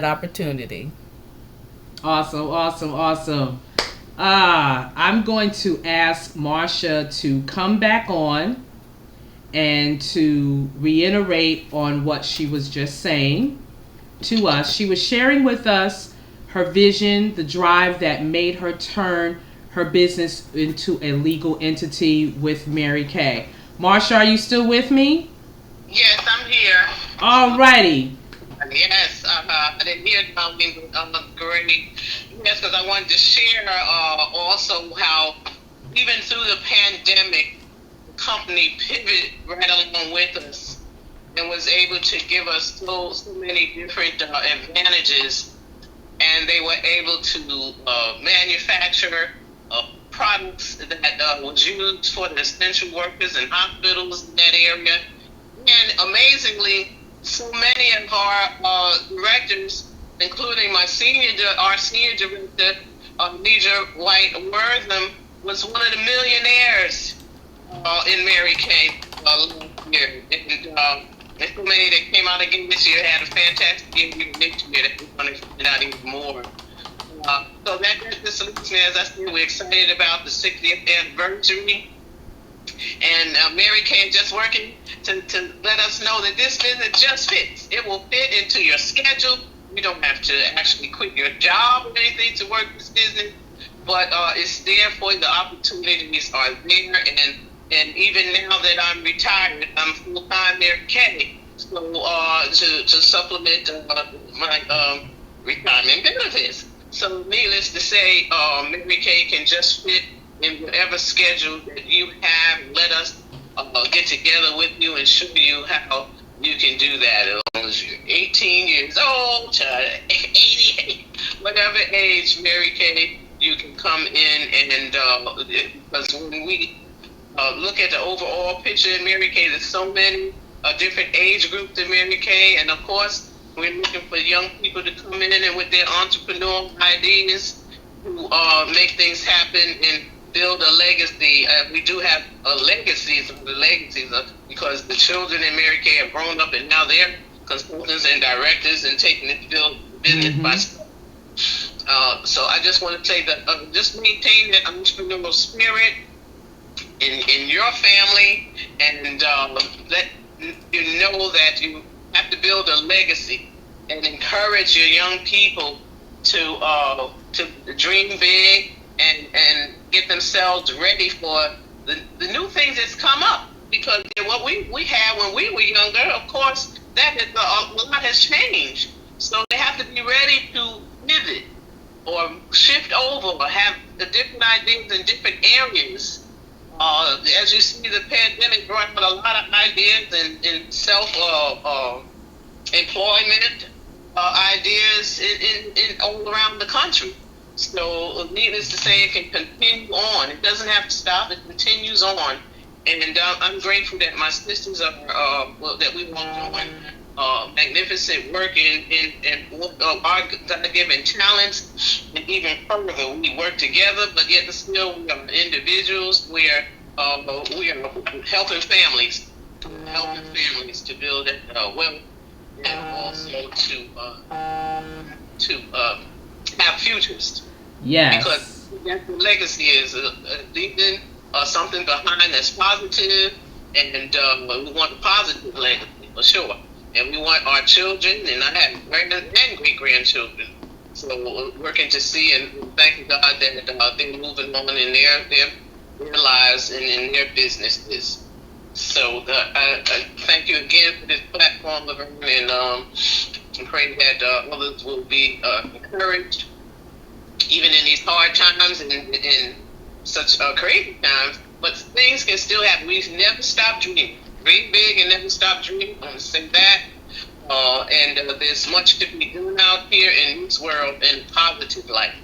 opportunity. Awesome, awesome, awesome. I'm going to ask Marsha to come back on and to reiterate on what she was just saying to us. She was sharing with us her vision, the drive that made her turn her business into a legal entity with Mary Kay. Marsha, are you still with me? Yes, I'm here. Alrighty. Yes, I didn't hear about me, but great. Yes, because I wanted to share also how even through the pandemic, the company pivoted right along with us and was able to give us so many different advantages. And they were able to manufacture products that was used for the essential workers and hospitals in that area. And amazingly, so many of our directors, including our senior director, Leisure White Wortham, was one of the millionaires in Mary Kay last year. And so many that came out again this year had a fantastic year next year that we're going to find out even more. So that just leaves me, as I said, we're excited about the 60th anniversary. And Mary Kay is just working to let us know that this business just fits. It will fit into your schedule. You don't have to actually quit your job or anything to work this business, but it's there for you. The opportunities are there, and even now that I'm retired, I'm full time Mary Kay. So to supplement my retirement benefits. So needless to say, Mary Kay can just fit in whatever schedule that you have. Let us get together with you and show you how you can do that as long as you're 18 years old to 88, whatever age, Mary Kay, you can come in and because when we look at the overall picture in Mary Kay, there's so many different age groups in Mary Kay, and of course, we're looking for young people to come in and with their entrepreneurial ideas to make things happen and build a legacy. We do have a legacies of the legacies because the children in Mary Kay have grown up and now they're consultants and directors and taking this business by storm. So I just want to say that just maintain that entrepreneurial spirit in your family and let you know that you have to build a legacy and encourage your young people to dream big and get themselves ready for the new things that's come up. Because what we had when we were younger, of course, that is, a lot has changed. So they have to be ready to pivot or shift over or have the different ideas in different areas. As you see, the pandemic brought out a lot of ideas in self employment ideas in all around the country. So, needless to say, it can continue on. It doesn't have to stop. It continues on. And I'm grateful that my sisters are, that we want on magnificent work in our God-given talents. And even further, we work together, but yet still we are individuals. We are helping families to build wealth and also to have futures. Because Yes. that's the legacy is leaving something behind that's positive, and we want a positive legacy for sure. And we want our children, and I have grand and great grandchildren. So we're working to see and thank God that they're moving on in their lives and in their businesses. So I thank you again for this platform, Laverne, and pray that others will be encouraged even in these hard times and in such crazy times. But things can still happen. We never stop dreaming. Dream big and never stop dreaming. I'm going to say that. And there's much to be done out here in this world in positive life.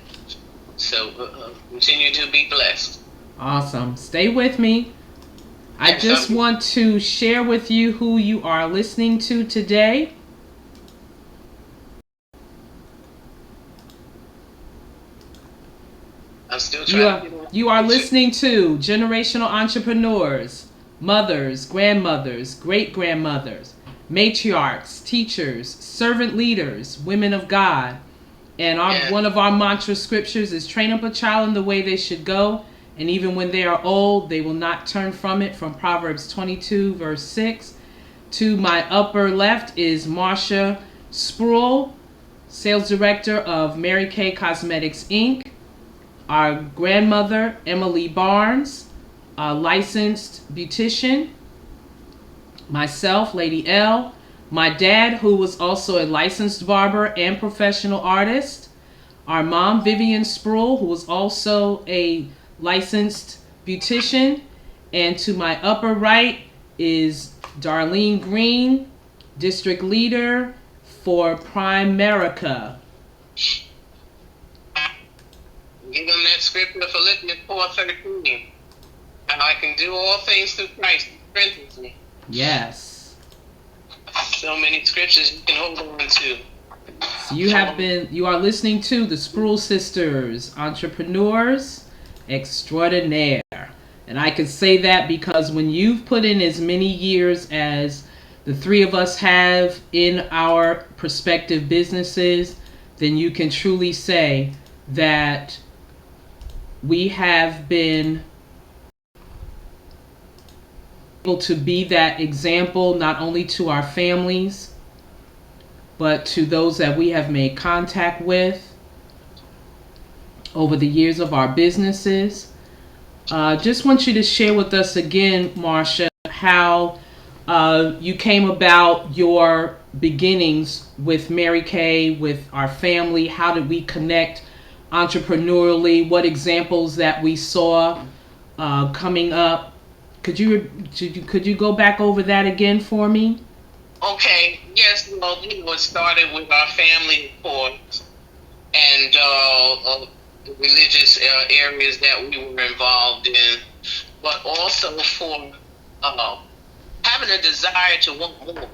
So continue to be blessed. Awesome. Stay with me. I Yes, just I'm, want to share with you who you are listening to today. I'm still You trying are to get on you are the picture. listening to generational entrepreneurs, mothers, grandmothers, great grandmothers. matriarchs, teachers, servant leaders, women of God. And Yeah. one of our mantra scriptures is train up a child in the way they should go, and even when they are old, they will not turn from it, from Proverbs 22, verse 6. To my upper left is Marsha Spruill, sales director of Mary Kay Cosmetics, Inc. Our grandmother, Emily Barnes, a licensed beautician. Myself, Lady L. My dad, who was also a licensed barber and professional artist. Our mom, Vivian Spruill, who was also a licensed beautician. And to my upper right is Darlene Green, district leader for Primerica. Give them that scripture of Philippians 4:13. And I can do all things through Christ who strengthens me. Yes. So many scriptures you can hold on to. So you are listening to the Spruill Sisters, Entrepreneurs Extraordinaire. And I can say that because when you've put in as many years as the three of us have in our prospective businesses, then you can truly say that we have been able to be that example, not only to our families, but to those that we have made contact with over the years of our businesses. Just want you to share with us again, Marsha, how you came about your beginnings with Mary Kay, with our family. How did we connect entrepreneurially? What examples that we saw coming up? Could you go back over that again for me? Okay, yes, well, it started with our family, of course, and the religious areas that we were involved in, but also for having a desire to want more.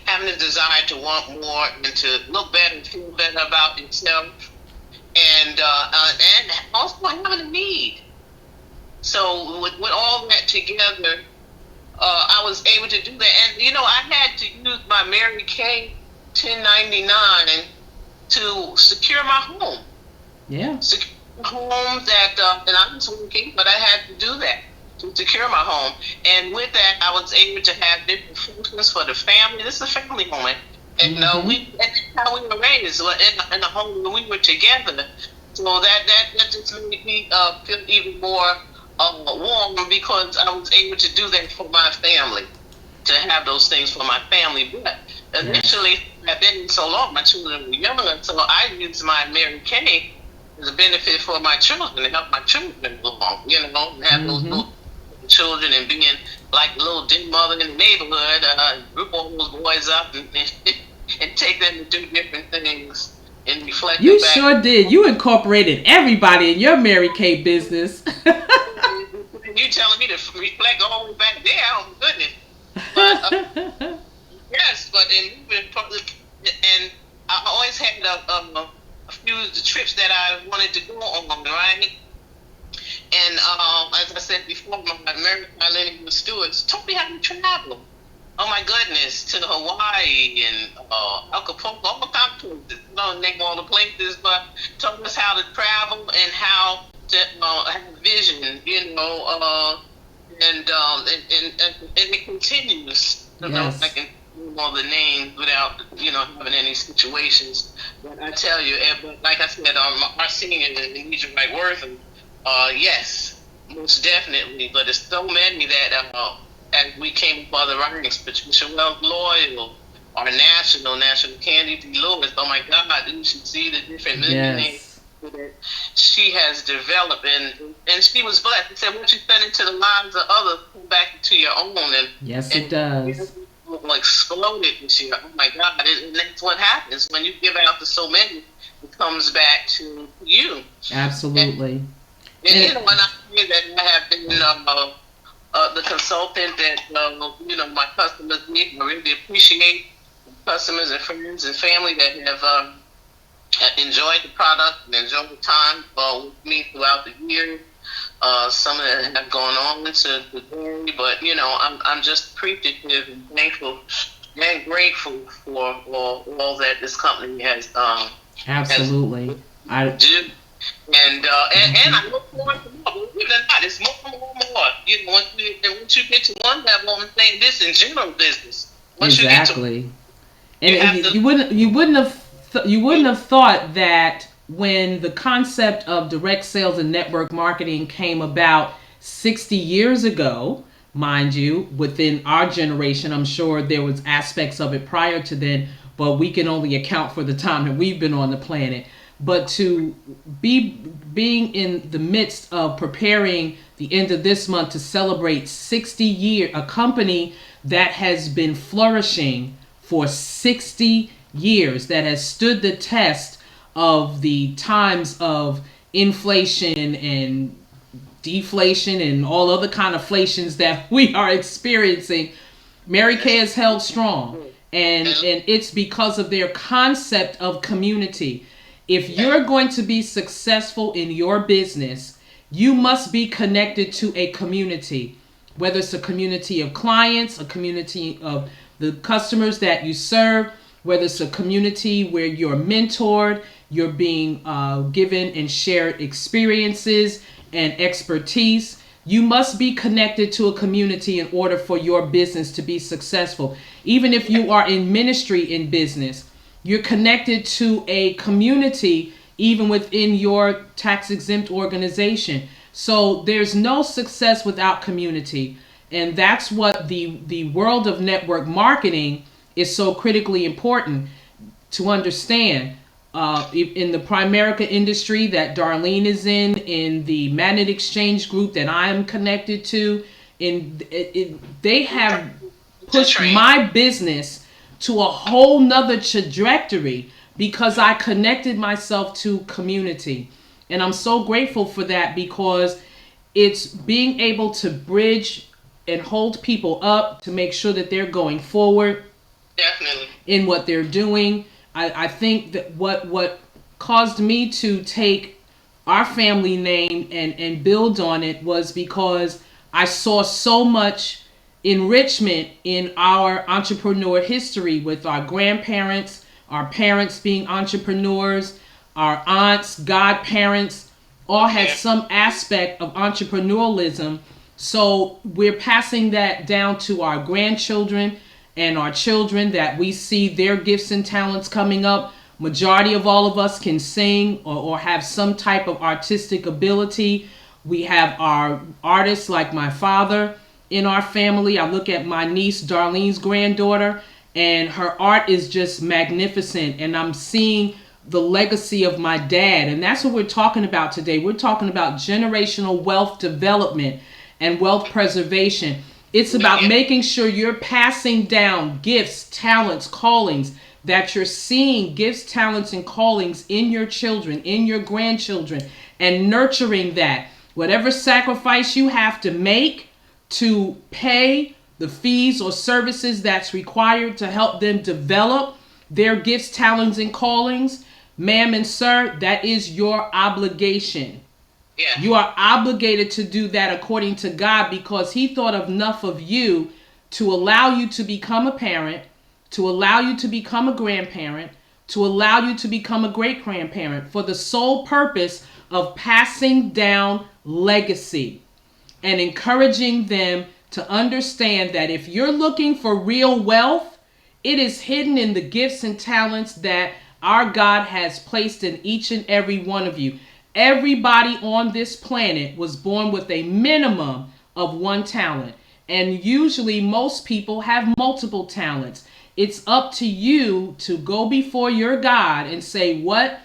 Having a desire to want more and to look better and feel better about yourself, and also having a need. So with all that together, I was able to do that. And, I had to use my Mary Kay 1099 to secure my home. Yeah. Secure a home that, and I was working, but I had to do that to secure my home. And with that, I was able to have different functions for the family. This is a family home. And and that's how we were raised, in the home when we were together. So that just made me feel even more warm, because I was able to do that for my family, to have those things for my family. But initially, I've been so long, my children were younger, so I used my Mary Kay as a benefit for my children, to help my children along, and have those little children, and being like a little den mother in the neighborhood, group all those boys up and take them to do different things. And reflect you back. Sure did. You incorporated everybody in your Mary Kay business. You telling me to reflect all the way back there? Oh goodness! But yes, but and I always had a few trips that I wanted to go on, right? And as I said before, my American bilingual stewards taught me how to travel. Oh my goodness, to Hawaii and Acapulco, all kinds of places. Don't name all the places, but taught us how to travel and how to have a vision, and it continues. Yes. I can name all the names without having any situations. But I tell you, but like I said, our senior, Denisha Wright-Wortham, yes, most definitely. But there's so many that as we came up other ranks, Patricia Wells Loyal, our national Candy D. Lewis. Oh my God, you should see the different millionaires that she has developed, and she was blessed. She said, "What you send into the lives of others, come back into your own." And yes, it does. Exploded this year. Oh my God! And that's what happens when you give out to so many. It comes back to you. Absolutely. And when I say that I have been the consultant that my customers need, I really appreciate customers and friends and family that have enjoyed the product and enjoyed the time with me throughout the year. some that have gone on to today. But I'm just appreciative and thankful and grateful for all that this company has Absolutely. I do. And I look forward to more. Believe it or not, it's more, more, more. Once you get to one level, I'm saying this in general business. Once you get to, exactly. you And have to. you wouldn't have thought that when the concept of direct sales and network marketing came about 60 years ago, mind you, within our generation. I'm sure there was aspects of it prior to then, but we can only account for the time that we've been on the planet. But to being in the midst of preparing the end of this month to celebrate 60 years, a company that has been flourishing for 60 years, that has stood the test of the times of inflation and deflation and all other kind of inflations that we are experiencing. Mary Kay has held strong, and it's because of their concept of community. If you're going to be successful in your business, you must be connected to a community, whether it's a community of clients, a community of the customers that you serve, whether it's a community where you're mentored, you're being given and shared experiences and expertise. You must be connected to a community in order for your business to be successful. Even if you are in ministry in business, you're connected to a community even within your tax exempt organization. So there's no success without community. And that's what the world of network marketing is so critically important to understand. In the Primerica industry that Darlene is in the Magnet Exchange group that I am connected to, they have pushed my business to a whole nother trajectory because I connected myself to community. And I'm so grateful for that because it's being able to bridge and hold people up to make sure that they're going forward. Definitely. In what they're doing. I think that what caused me to take our family name and build on it was because I saw so much enrichment in our entrepreneur history with our grandparents, our parents being entrepreneurs, our aunts, godparents, all had some aspect of entrepreneurialism. So we're passing that down to our grandchildren and our children, that we see their gifts and talents coming up. Majority of all of us can sing or have some type of artistic ability. We have our artists like my father in our family. I look at my niece Darlene's granddaughter, and her art is just magnificent, and I'm seeing the legacy of my dad. And that's what we're talking about today. We're talking about generational wealth development and wealth preservation. It's about making sure you're passing down gifts, talents, callings, that you're seeing gifts, talents, and callings in your children, in your grandchildren, and nurturing that. Whatever sacrifice you have to make to pay the fees or services that's required to help them develop their gifts, talents, and callings, ma'am and sir, that is your obligation. Yeah. You are obligated to do that according to God, because he thought enough of you to allow you to become a parent, to allow you to become a grandparent, to allow you to become a great grandparent, for the sole purpose of passing down legacy and encouraging them to understand that if you're looking for real wealth, it is hidden in the gifts and talents that our God has placed in each and every one of you. Everybody on this planet was born with a minimum of one talent. And usually most people have multiple talents. It's up to you to go before your God and say, what?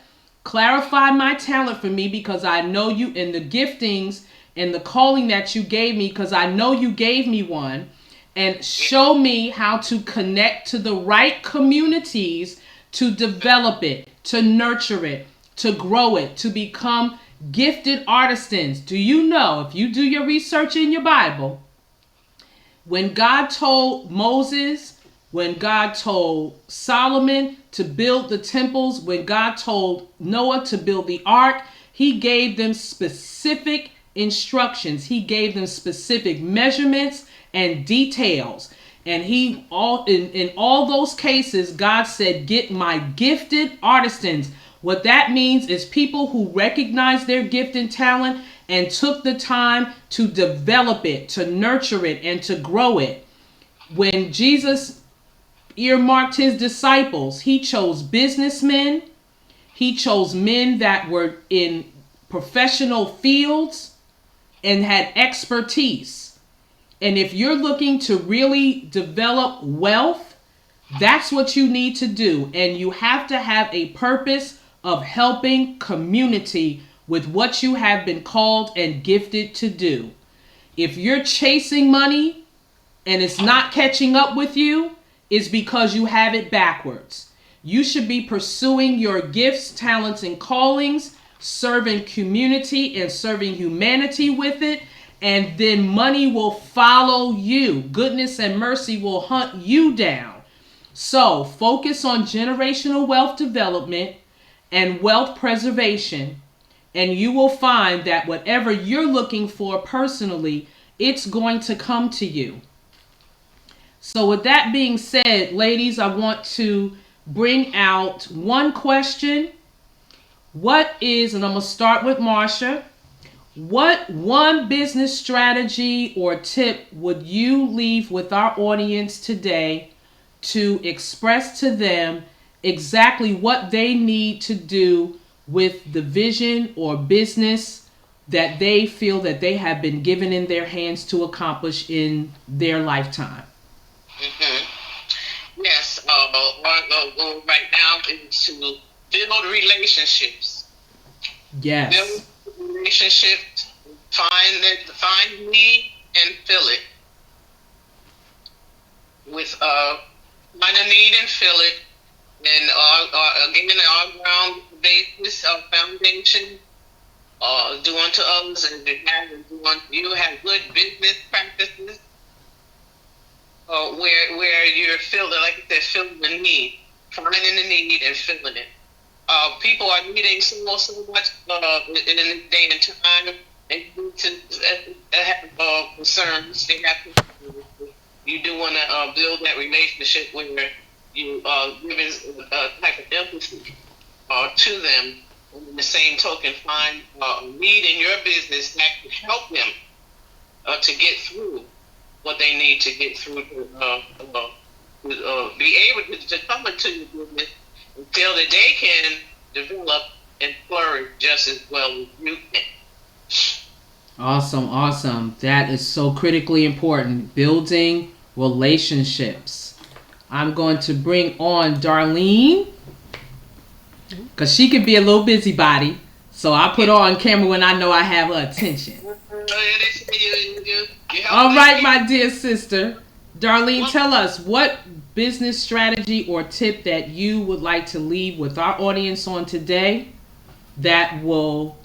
Clarify my talent for me, because I know you in the giftings and the calling that you gave me, because I know you gave me one. And show me how to connect to the right communities to develop it, to nurture it, to grow it, to become gifted artisans. Do you know, if you do your research in your Bible, when God told Moses, when God told Solomon to build the temples, when God told Noah to build the ark, he gave them specific instructions. He gave them specific measurements and details. And he all in all those cases, God said, get my gifted artisans. What that means is people who recognize their gift and talent and took the time to develop it, to nurture it, and to grow it. When Jesus earmarked his disciples, he chose businessmen, he chose men that were in professional fields and had expertise. And if you're looking to really develop wealth, that's what you need to do. And you have to have a purpose of helping community with what you have been called and gifted to do. If you're chasing money and it's not catching up with you, it's because you have it backwards. You should be pursuing your gifts, talents, and callings, serving community and serving humanity with it, and then money will follow you. Goodness and mercy will hunt you down. So focus on generational wealth development and wealth preservation, and you will find that whatever you're looking for personally, it's going to come to you. So with that being said, ladies, I want to bring out one question. What is, and I'm going to start with Marsha, what one business strategy or tip would you leave with our audience today to express to them exactly what they need to do with the vision or business that they feel that they have been given in their hands to accomplish in their lifetime? Yes, our goal right now is to build relationships. Yes. Build relationships, find need and fill it. Find a need and fill it. And again, our ground basis, our foundation, do unto others as you have good business practices. Where you're filling, like I said, filling the need, finding the need and filling it. People are needing so much in this day and time. They need to have concerns. They have to. You do want to build that relationship where you giving a type of empathy to them. And in the same token, find a need in your business that can help them to get through what they need to get through to be able to come into your business and feel that they can develop and flourish just as well as you can. Awesome, awesome. That is so critically important. Building relationships. I'm going to bring on Darlene because she can be a little busybody. So I put her on camera when I know I have her attention. All right, my dear sister. Darlene, tell us what business strategy or tip that you would like to leave with our audience on today that will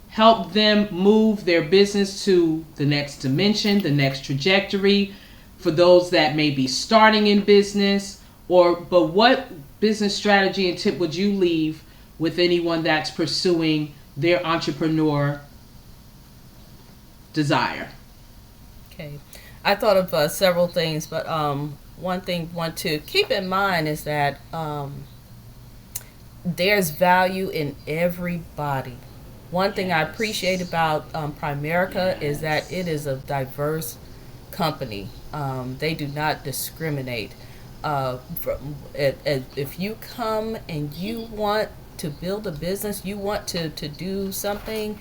help them move their business to the next dimension, the next trajectory, for those that may be starting in business, but what business strategy and tip would you leave with anyone that's pursuing their entrepreneur desire? Okay, I thought of several things, but one thing want to keep in mind is that there's value in everybody. One thing I appreciate about Primerica is that it is a diverse company. They do not discriminate. If you come and you want to build a business, you want to do something,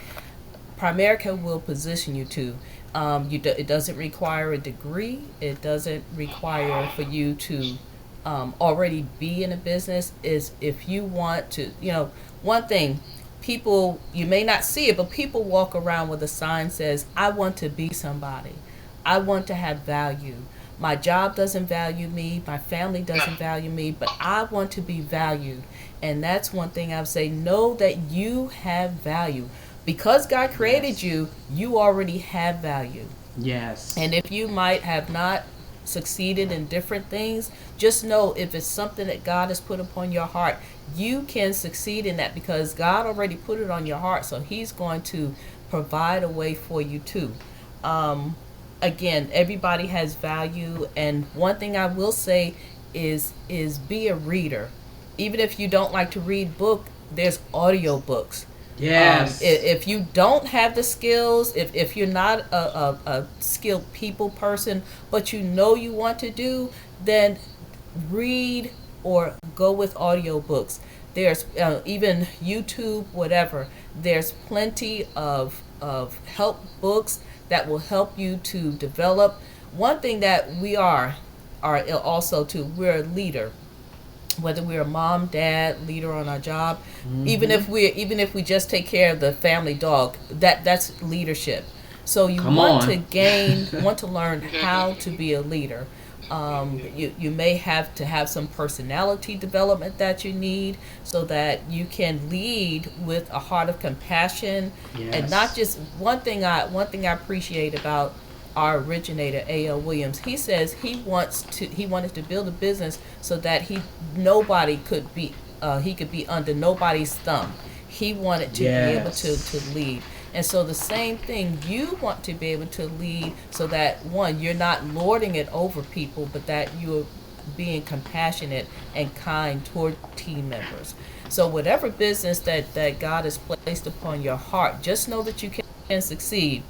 Primerica will position you to. It doesn't require a degree. It doesn't require for you to already be in a business. Is if you want to, one thing, people, you may not see it, but people walk around with a sign says, I want to be somebody. I want to have value. My job doesn't value me. My family doesn't value me, but I want to be valued. And that's one thing I would say, know that you have value. Because God created you, you already have value. Yes. And if you might have not succeeded in different things, just know if it's something that God has put upon your heart, you can succeed in that because God already put it on your heart. So he's going to provide a way for you too. Again, everybody has value, and one thing I will say is be a reader. Even if you don't like to read book, there's audio books. Yes. If you don't have the skills, if you're not a skilled people person, but you know you want to do, then read or go with audiobooks. There's even YouTube, whatever. There's plenty of help books that will help you to develop. One thing that we are also too, we're a leader. Whether we're a mom, dad, leader on our job, even if we just take care of the family dog, that's leadership. So you want to learn how to be a leader. You may have to have some personality development that you need so that you can lead with a heart of compassion. Yes. And not just one thing I appreciate about our originator A.L. Williams. He says he wanted to build a business so that he could be under nobody's thumb. He wanted to be able to lead. And so the same thing, you want to be able to lead so that, one, you're not lording it over people, but that you're being compassionate and kind toward team members. So whatever business that God has placed upon your heart, just know that you can succeed.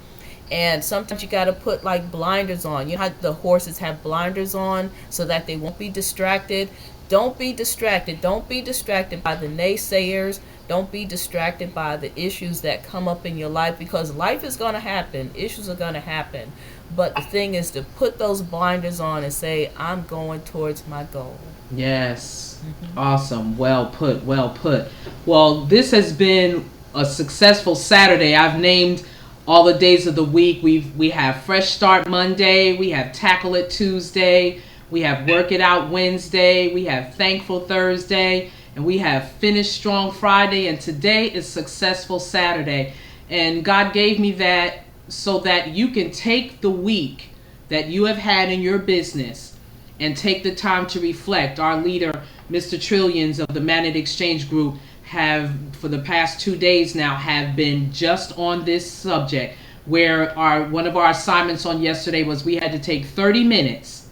And sometimes you got to put like blinders on. You know how the horses have blinders on so that they won't be distracted? Don't be distracted. Don't be distracted by the naysayers. Don't be distracted by the issues that come up in your life, because life is going to happen. Issues are going to happen. But the thing is to put those blinders on and say, I'm going towards my goal. Yes. Awesome. Well put. Well put. Well, this has been a successful Saturday. I've named all the days of the week. We have Fresh Start Monday. We have Tackle It Tuesday. We have Work It Out Wednesday. We have Thankful Thursday. And we have Finish Strong Friday. And today is Successful Saturday. And God gave me that so that you can take the week that you have had in your business and take the time to reflect. Our leader, Mr. Trillions of the Managed Exchange Group, have for the past 2 days now have been just on this subject, where one of our assignments on yesterday was we had to take 30 minutes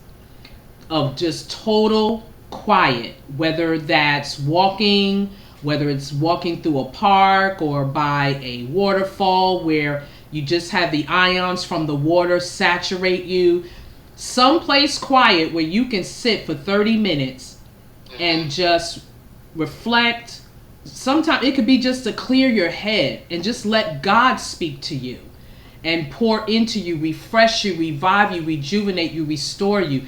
of just total quiet, whether that's walking, whether it's walking through a park or by a waterfall where you just have the ions from the water saturate you, someplace quiet where you can sit for 30 minutes and just reflect. Sometimes it could be just to clear your head and just let God speak to you and pour into you, refresh you, revive you, rejuvenate you, restore you.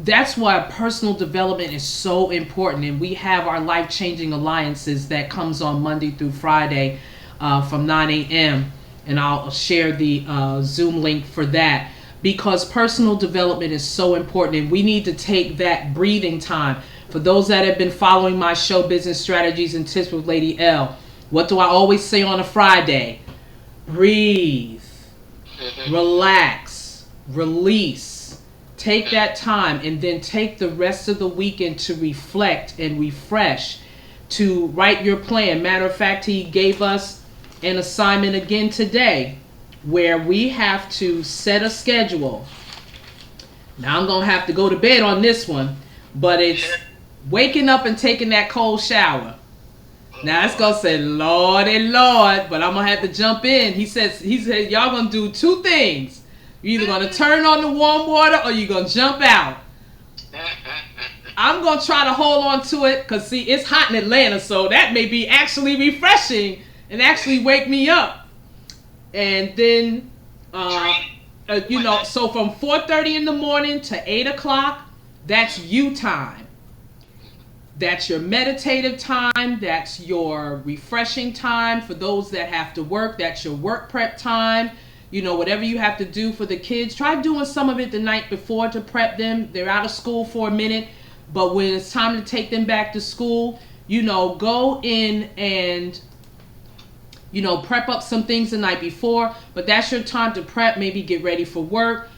That's why personal development is so important. And we have our life-changing alliances that comes on Monday through Friday from 9 a.m. And I'll share the Zoom link for that, because personal development is so important. And we need to take that breathing time. For those that have been following my show, Business Strategies and Tips with Lady L, what do I always say on a Friday? Breathe, relax, release. Take that time and then take the rest of the weekend to reflect and refresh, to write your plan. Matter of fact, he gave us an assignment again today where we have to set a schedule. Now I'm going to have to go to bed on this one, but it's waking up and taking that cold shower. Now it's going to say, Lord and Lord, but I'm going to have to jump in. He said, y'all going to do two things. You're either going to turn on the warm water or you're going to jump out. I'm going to try to hold on to it because, see, it's hot in Atlanta, so that may be actually refreshing and actually wake me up. And then, so from 4:30 in the morning to 8 o'clock, that's you time. That's your meditative time. That's your refreshing time. For those that have to work, that's your work prep time. You know, whatever you have to do for the kids, try doing some of it the night before to prep them. They're out of school for a minute, but when it's time to take them back to school, go in and, prep up some things the night before. But that's your time to prep, maybe get ready for work.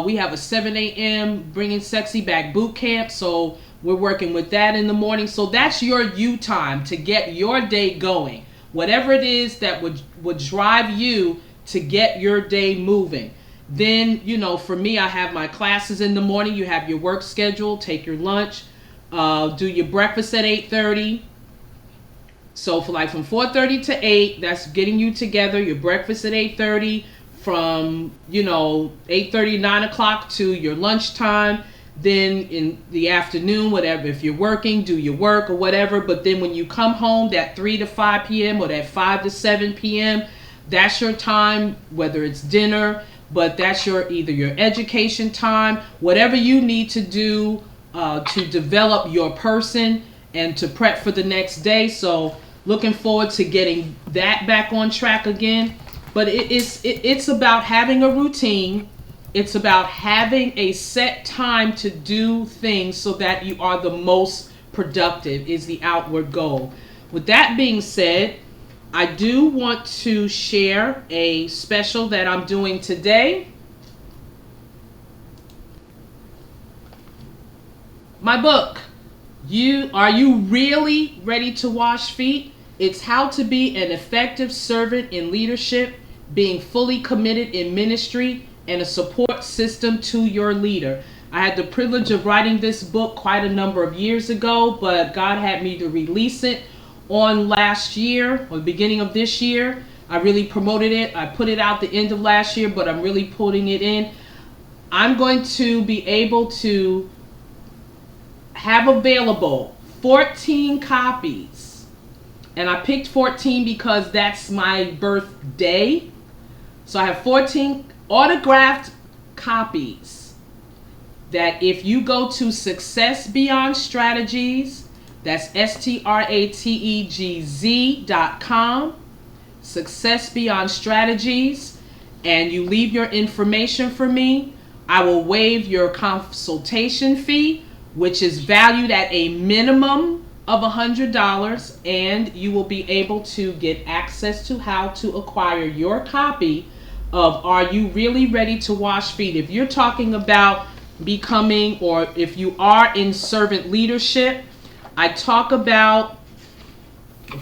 We have a 7 a.m. Bringing Sexy Back boot camp, so we're working with that in the morning. So that's your you time to get your day going. Whatever it is that would drive you to get your day moving. Then, for me, I have my classes in the morning. You have your work schedule, take your lunch, do your breakfast at 8:30. So from 4:30 to 8, that's getting you together. Your breakfast at 8:30. From 8:30, 9 o'clock to your lunchtime. Then in the afternoon, whatever, if you're working, do your work or whatever. But then when you come home, that 3 to 5 p.m. or that 5 to 7 p.m., that's your time, whether it's dinner, but that's either your education time, whatever you need to do to develop your person and to prep for the next day. So looking forward to getting that back on track again. But it's about having a routine. It's about having a set time to do things so that you are the most productive is the outward goal. With that being said, I do want to share a special that I'm doing today. My book, Are You Really Ready to Wash Feet? It's how to be an effective servant in leadership, being fully committed in ministry, and a support system to your leader. I had the privilege of writing this book quite a number of years ago, but God had me to release it on last year or the beginning of this year. I really promoted it. I put it out the end of last year, but I'm really putting it in. I'm going to be able to have available 14 copies. And I picked 14 because that's my birthday. So I have 14 autographed copies that if you go to Success Beyond Strategies, that's STRATEGZ.com, Success Beyond Strategies, and you leave your information for me, I will waive your consultation fee, which is valued at a minimum of $100, and you will be able to get access to how to acquire your copy of Are You Really Ready to Wash Feet? If you're talking about becoming, or if you are in servant leadership, I talk about,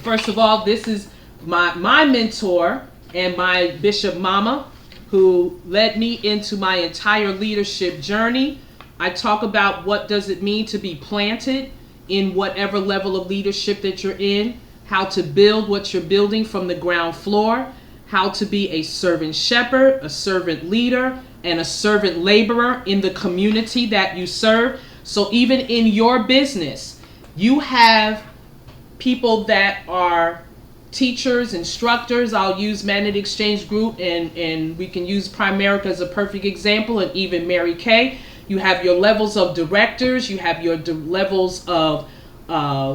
first of all, this is my mentor and my Bishop Mama who led me into my entire leadership journey. I talk about what does it mean to be planted in whatever level of leadership that you're in, how to build what you're building from the ground floor, how to be a servant shepherd, a servant leader, and a servant laborer in the community that you serve. So even in your business, you have people that are teachers, instructors. I'll use Magnet Exchange Group, and we can use Primerica as a perfect example, and even Mary Kay. You have your levels of directors, you have your levels of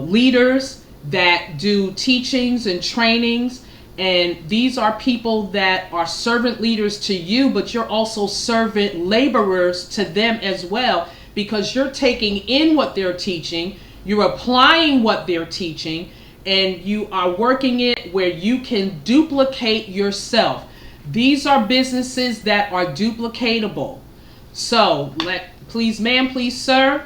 leaders that do teachings and trainings. And these are people that are servant leaders to you, but you're also servant laborers to them as well, because you're taking in what they're teaching, you're applying what they're teaching, and you are working it where you can duplicate yourself. These are businesses that are duplicatable. So please, ma'am, please, sir,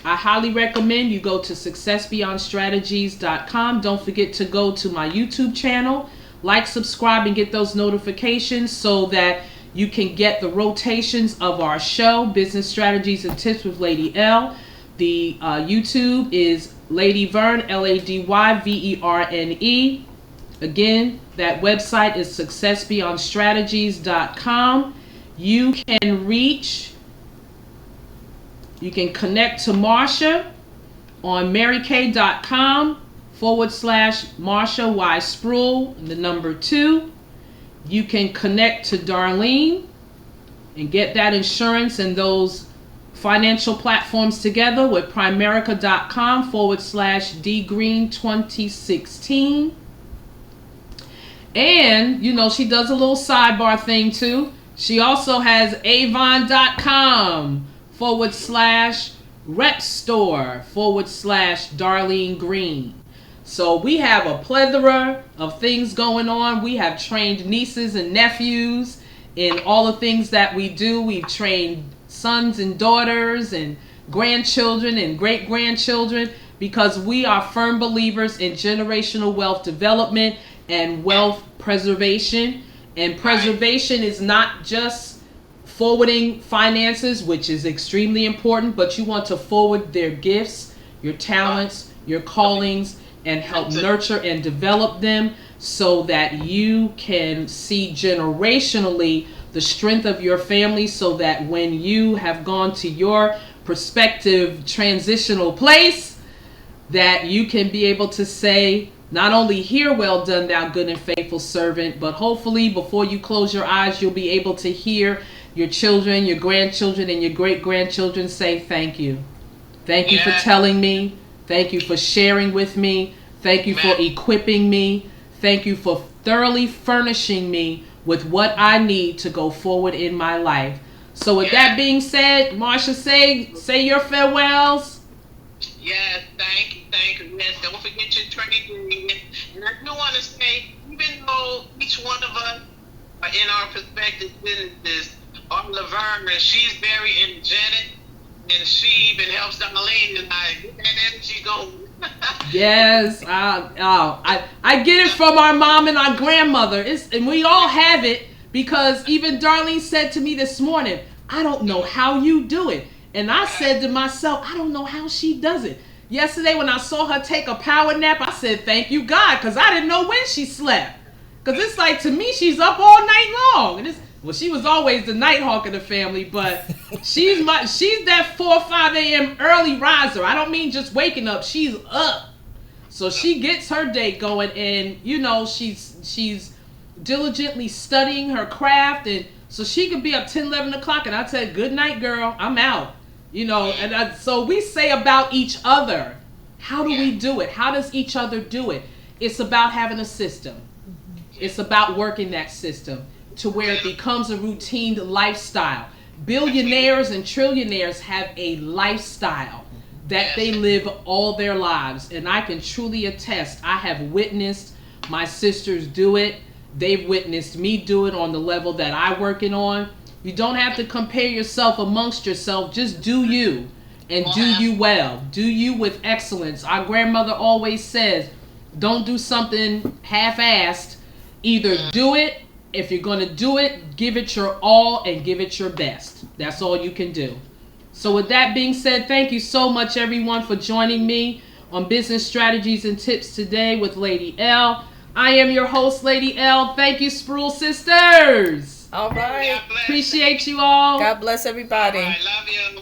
I highly recommend you go to successbeyondstrategies.com. Don't forget to go to my YouTube channel. Like, subscribe, and get those notifications so that you can get the rotations of our show, Business Strategies and Tips with Lady L. The YouTube is Lady Vern, LadyVerne. Again, that website is successbeyondstrategies.com. You can connect to Marsha on marykay.com/Marsha Y Spruill, and the number 2. You can connect to Darlene and get that insurance and those financial platforms together with Primerica.com/DGreen2016. And, she does a little sidebar thing too. She also has Avon.com/rep store/Darlene Green. So we have a plethora of things going on. We have trained nieces and nephews in all the things that we do. We've trained sons and daughters and grandchildren and great-grandchildren, because we are firm believers in generational wealth development and wealth preservation. And preservation is not just forwarding finances, which is extremely important, but you want to forward their gifts, your talents, your callings, and help nurture and develop them so that you can see generationally the strength of your family, so that when you have gone to your prospective transitional place, that you can be able to say, not only hear, well done, thou good and faithful servant, but hopefully before you close your eyes, you'll be able to hear your children, your grandchildren, and your great-grandchildren say thank you. Thank you for telling me. Thank you for sharing with me. Thank you for equipping me. Thank you for thoroughly furnishing me with what I need to go forward in my life. So with that being said, Marsha, say your farewells. Yes, thank you. Yes, don't forget your training. And I do want to say, even though each one of us are in our prospective businesses, our Laverne, she's very energetic, and she even helps Darlene and I get that energy going. Yes, I get it from our mom and our grandmother. And we all have it, because even Darlene said to me this morning, I don't know how you do it. And I said to myself, I don't know how she does it. Yesterday when I saw her take a power nap, I said, thank you, God, because I didn't know when she slept. Because it's like, to me, she's up all night long. And well, she was always the night hawk of the family, but she's that 4 or 5 a.m. early riser. I don't mean just waking up. She's up. So she gets her day going, and, you know, she's diligently studying her craft, and so she could be up 10, 11 o'clock, and I tell her, good night, girl, I'm out. You know, and so we say about each other, how do we do it? How does each other do it? It's about having a system. It's about working that system to where it becomes a routine lifestyle. Billionaires and trillionaires have a lifestyle that they live all their lives. And I can truly attest, I have witnessed my sisters do it. They've witnessed me do it on the level that I'm working on. You don't have to compare yourself amongst yourself. Just do you, and do you well. Do you with excellence. Our grandmother always says, don't do something half-assed. Either do it. If you're going to do it, give it your all and give it your best. That's all you can do. So with that being said, thank you so much, everyone, for joining me on Business Strategies and Tips today with Lady L. I am your host, Lady L. Thank you, Spruill sisters. All right. Appreciate you all. God bless everybody. All right, love you.